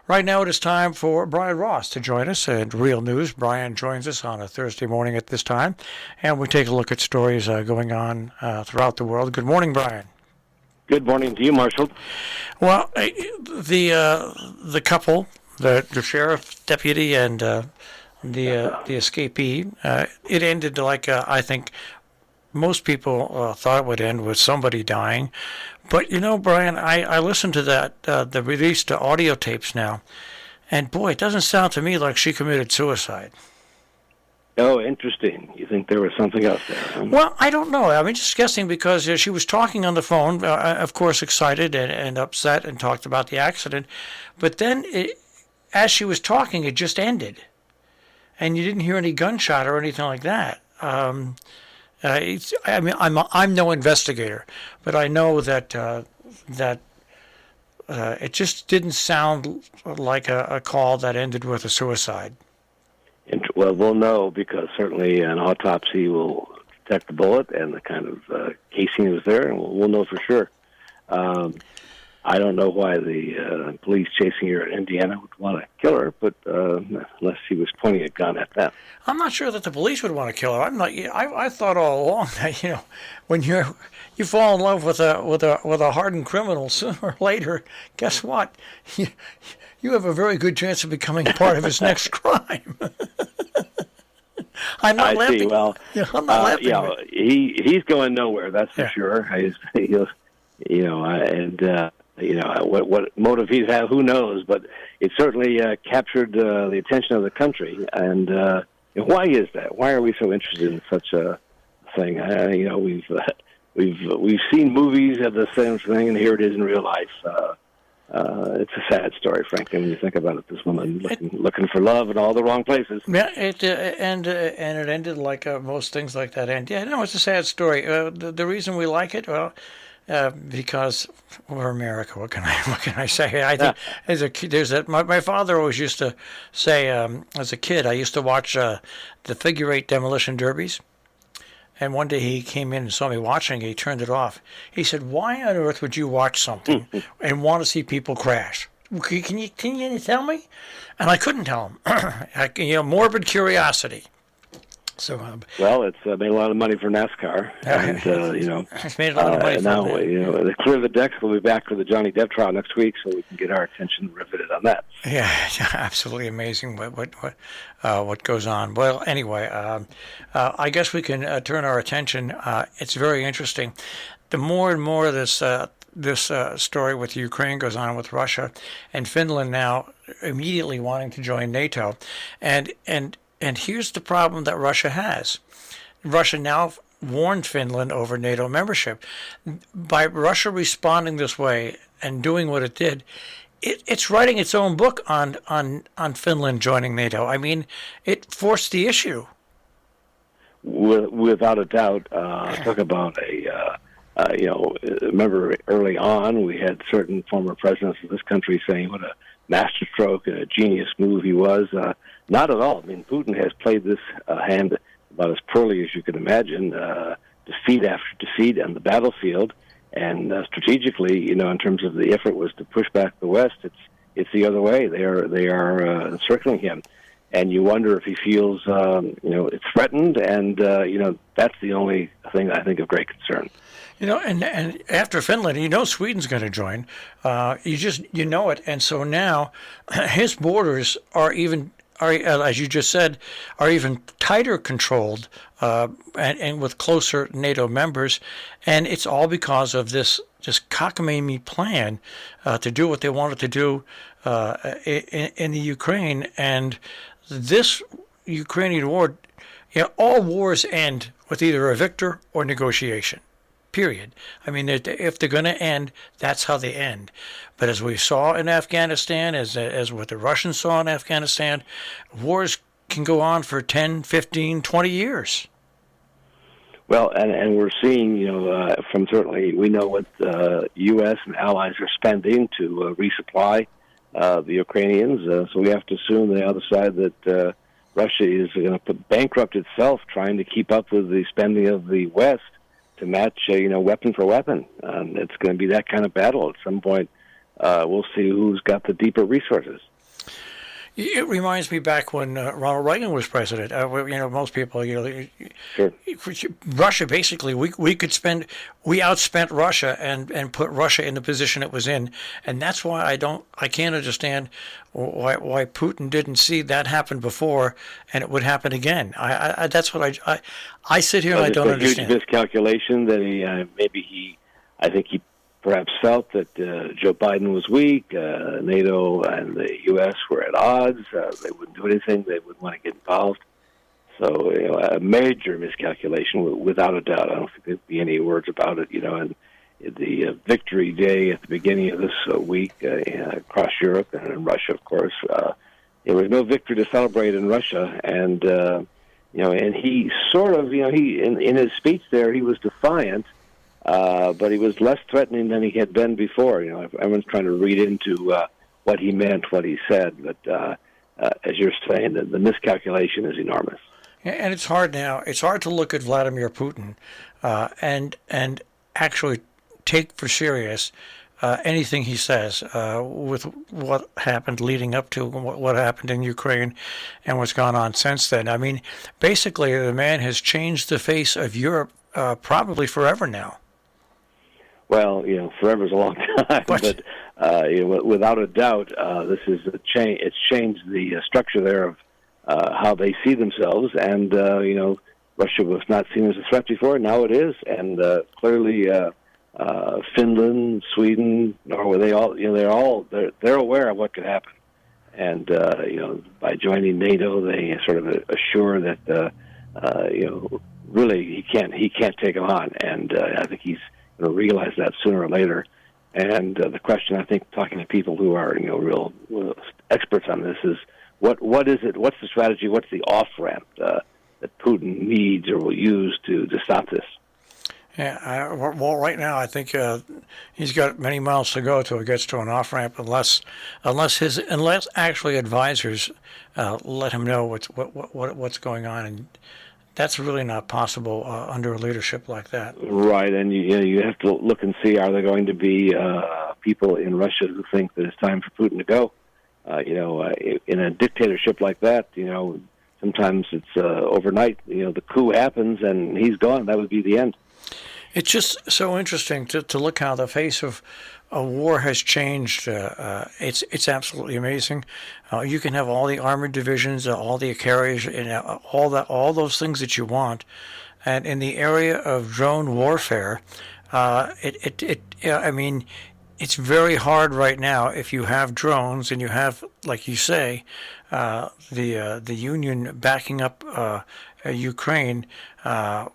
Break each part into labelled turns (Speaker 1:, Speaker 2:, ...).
Speaker 1: Right now it is time for Brian Ross to join us in Real News. Brian joins us on a Thursday morning at this time, and we take a look at stories going on throughout the world. Good morning, Brian.
Speaker 2: Good morning to you, Marshall.
Speaker 1: Well, the couple, the sheriff deputy and the escapee, it ended like I think most people thought it would end with somebody dying. But, Brian, I listened to the released audio tapes now, and boy, it doesn't sound to me like she committed suicide.
Speaker 2: Oh, interesting. You think there was something else there? Huh?
Speaker 1: Well, I don't know. I mean, just guessing because she was talking on the phone, of course, excited and upset and talked about the accident. But then, as she was talking, it just ended. And you didn't hear any gunshot or anything like that. I'm no investigator, but I know that it just didn't sound like a call that ended with a suicide.
Speaker 2: Well, we'll know because certainly an autopsy will detect the bullet and the kind of casing that was there, and we'll know for sure. I don't know why the police chasing her in Indiana would want to kill her, but unless he was pointing a gun at them.
Speaker 1: I'm not sure that the police would want to kill her. I thought all along that when you fall in love with a hardened criminal, sooner or later, guess what? You have a very good chance of becoming part of his next crime. I'm not laughing.
Speaker 2: See. Well,
Speaker 1: I'm not laughing.
Speaker 2: He's going nowhere. That's for sure. What motive he'd have, who knows? But it certainly captured the attention of the country. And why is that? Why are we so interested in such a thing? We've seen movies of the same thing, and here it is in real life. It's a sad story, frankly, when you think about it. This woman looking for love in all the wrong places.
Speaker 1: Yeah, and it ended like most things like that end. Yeah, no, it's a sad story. The reason we like it, well, because we're America. What can I say? I think as a kid, my father always used to say, as a kid, I used to watch the figure eight demolition derbies. And one day he came in and saw me watching. He turned it off. He said, "Why on earth would you watch something and want to see people crash? Can you tell me?" And I couldn't tell him. Morbid curiosity. So,
Speaker 2: well, it's made a lot of money for NASCAR, and
Speaker 1: it's made a lot of money.
Speaker 2: Now, they clear the decks. We'll be back for the Johnny Depp trial next week, so we can get our attention riveted on that.
Speaker 1: Yeah, absolutely amazing what goes on. Well, anyway, I guess we can turn our attention. It's very interesting. The more and more this story with Ukraine goes on with Russia and Finland now immediately wanting to join NATO, and here's the problem that Russia has. Russia now warned Finland over NATO membership. By Russia responding this way and doing what it did, it's writing its own book on Finland joining NATO. I mean, it forced the issue.
Speaker 2: Without a doubt. Talk about remember early on we had certain former presidents of this country saying what a masterstroke and a genius move he was. Not at all. I mean, Putin has played this hand about as poorly as you can imagine, defeat after defeat on the battlefield, and strategically, in terms of the effort was to push back the West. It's the other way. They are encircling him, and you wonder if he feels it's threatened, and that's the only thing I think of great concern.
Speaker 1: And after Finland, Sweden's going to join. You know it, and so now his borders are, as you just said, are even tighter controlled, and with closer NATO members, and it's all because of this cockamamie plan to do what they wanted to do in the Ukraine, and this Ukrainian war. All wars end with either a victor or negotiation. Period. I mean, if they're going to end, that's how they end. But as we saw in Afghanistan, as what the Russians saw in Afghanistan, wars can go on for 10, 15, 20 years.
Speaker 2: Well, and we're seeing, from certainly we know what the U.S. and allies are spending to resupply the Ukrainians. So we have to assume on the other side that Russia is going to bankrupt itself trying to keep up with the spending of the West to match, weapon for weapon. It's going to be that kind of battle. At some point, we'll see who's got the deeper resources.
Speaker 1: It reminds me back when Ronald Reagan was president. Most people,
Speaker 2: Sure.
Speaker 1: Russia basically, we outspent Russia and put Russia in the position it was in, and that's why I can't understand why Putin didn't see that happen before and it would happen again. That's what I sit here and I don't understand.
Speaker 2: Huge miscalculation that I think he perhaps felt that Joe Biden was weak, NATO and the U.S. were at odds. They wouldn't do anything. They wouldn't want to get involved. So, a major miscalculation, without a doubt. I don't think there'd be any words about it. And the victory day at the beginning of this week across Europe and in Russia, of course, there was no victory to celebrate in Russia. And, and he sort of, in his speech there, he was defiant. But he was less threatening than he had been before. Everyone's trying to read into what he meant, what he said. But as you're saying, the miscalculation is enormous.
Speaker 1: And it's hard now. It's hard to look at Vladimir Putin and actually take for serious anything he says with what happened leading up to what happened in Ukraine and what's gone on since then. I mean, basically, the man has changed the face of Europe probably forever now.
Speaker 2: Well, forever is a long time, but without a doubt, this is a change. It's changed the structure there of how they see themselves, and Russia was not seen as a threat before. Now it is, and clearly, Finland, Sweden, Norway, they're aware of what could happen, and by joining NATO, they sort of assure that really he can't take them on, and I think he's going to realize that sooner or later. And the question, I think, talking to people who are real experts on this is what is it? What's the strategy? What's the off ramp that Putin needs or will use to stop this?
Speaker 1: Yeah, well, right now I think he's got many miles to go till he gets to an off ramp, unless actually advisors let him know what's going on, and that's really not possible under a leadership like that.
Speaker 2: Right, and you have to look and see, are there going to be people in Russia who think that it's time for Putin to go? In a dictatorship like that, sometimes it's overnight. The coup happens and he's gone. That would be the end.
Speaker 1: It's just so interesting to look how the face of a war has changed. It's absolutely amazing. You can have all the armored divisions, all the carriers, and all those things that you want. And in the area of drone warfare, it's very hard right now if you have drones and you have, like you say, the Union backing up Ukraine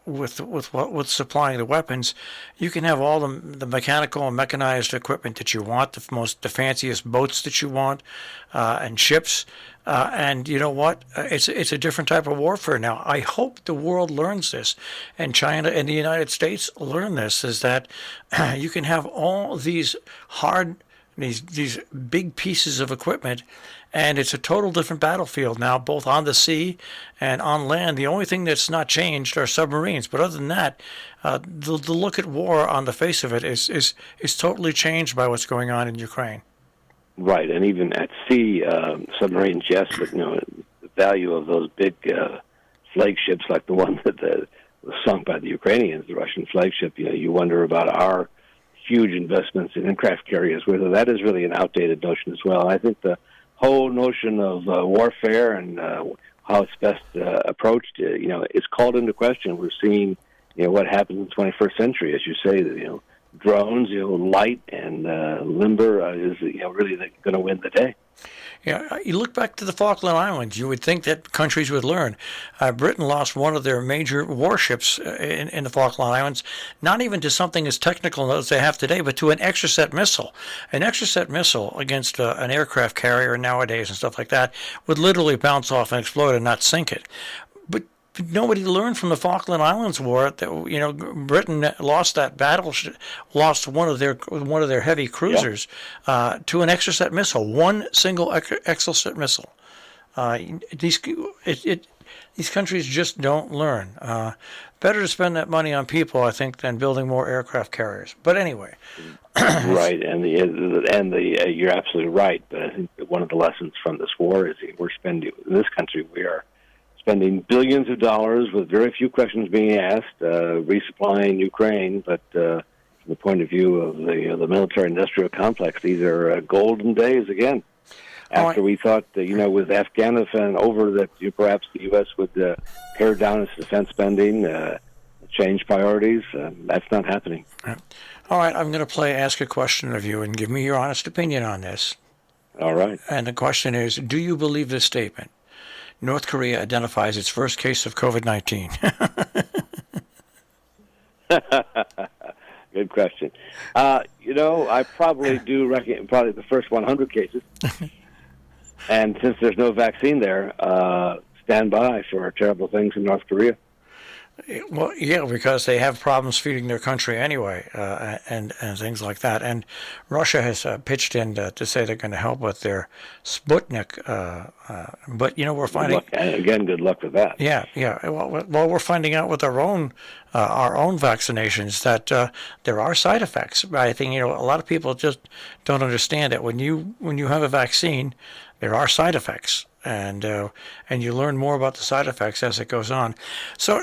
Speaker 1: with supplying the weapons. You can have all the mechanical and mechanized equipment that you want, the fanciest boats that you want, and ships. And you know what? It's a different type of warfare now. I hope the world learns this, and China and the United States learn this, is that you can have all these these big pieces of equipment, and it's a total different battlefield now, both on the sea and on land. The only thing that's not changed are submarines, but other than that, the look at war on the face of it is totally changed by what's going on in Ukraine.
Speaker 2: Right, and even at sea, submarines, yes, but the value of those big flagships, like the one that was sunk by the Ukrainians, the Russian flagship, you wonder about our huge investments in aircraft carriers, whether that is really an outdated notion as well. I think the whole notion of warfare and how it's best approached, is called into question. We're seeing, what happens in the 21st century, as you say, drones, light and limber is really going to win the day.
Speaker 1: Yeah, you look back to the Falkland Islands, you would think that countries would learn. Britain lost one of their major warships in the Falkland Islands, not even to something as technical as they have today, but to an Exocet missile. An Exocet missile against an aircraft carrier nowadays and stuff like that would literally bounce off and explode and not sink it. But nobody learned from the Falkland Islands War that Britain lost that battle, lost one of their heavy cruisers to an Exocet missile, one single Exocet missile. these countries just don't learn. Better to spend that money on people, I think, than building more aircraft carriers. But anyway.
Speaker 2: Right, and you're absolutely right. But I think that one of the lessons from this war is that we're spending, in this country, we are spending billions of dollars with very few questions being asked, resupplying Ukraine. But from the point of view of the military-industrial complex, these are golden days again. After we thought, with Afghanistan over, that perhaps the U.S. would pare down its defense spending, change priorities, that's not happening.
Speaker 1: All right, I'm going to ask a question of you and give me your honest opinion on this.
Speaker 2: All right.
Speaker 1: And the question is, do you believe this statement? North Korea identifies its first case of COVID-19.
Speaker 2: Good question. I probably do reckon probably the first 100 cases. And since there's no vaccine there, stand by for terrible things in North Korea.
Speaker 1: Well, yeah, because they have problems feeding their country anyway, and things like that. And Russia has pitched in to say they're going to help with their Sputnik. But we're finding
Speaker 2: again, good luck with that.
Speaker 1: Yeah. Well, we're finding out with our own vaccinations that there are side effects. I think a lot of people just don't understand that when you have a vaccine, there are side effects. And you learn more about the side effects as it goes on. So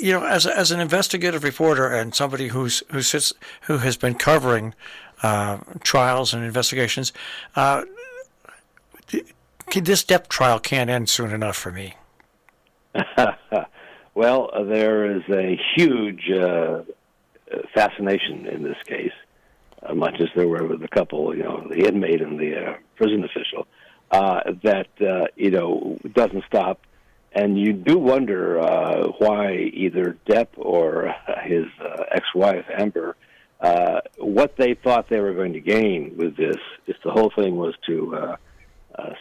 Speaker 1: as an investigative reporter and somebody who has been covering trials and investigations, this depth trial can't end soon enough for me.
Speaker 2: Well, there is a huge fascination in this case, much as there were with the couple, the inmate and the prison official. That doesn't stop, and you do wonder why either Depp or his ex-wife Amber, what they thought they were going to gain with this. If the whole thing was to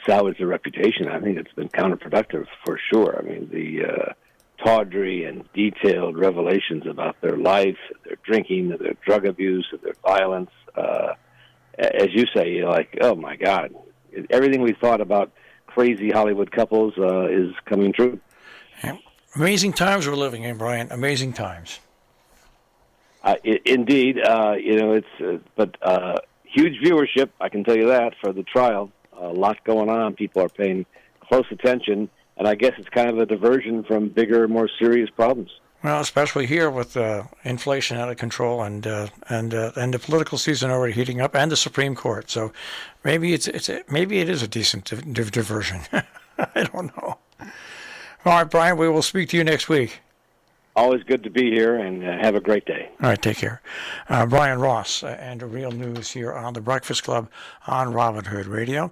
Speaker 2: salvage their reputation, I think it's been counterproductive for sure. I mean, the tawdry and detailed revelations about their life, their drinking, their drug abuse, their violence. As you say, you're like, oh my God. Everything we thought about crazy Hollywood couples is coming true.
Speaker 1: Yeah. Amazing times we're living in, Brian. Amazing times.
Speaker 2: Indeed, but huge viewership. I can tell you that for the trial. A lot going on. People are paying close attention, and I guess it's kind of a diversion from bigger, more serious problems.
Speaker 1: Well, especially here with inflation out of control and the political season already heating up, and the Supreme Court. So maybe it is a decent diversion. I don't know. All right, Brian, we will speak to you next week.
Speaker 2: Always good to be here, and have a great day.
Speaker 1: All right, take care. Brian Ross and Real News here on The Breakfast Club on Robin Hood Radio.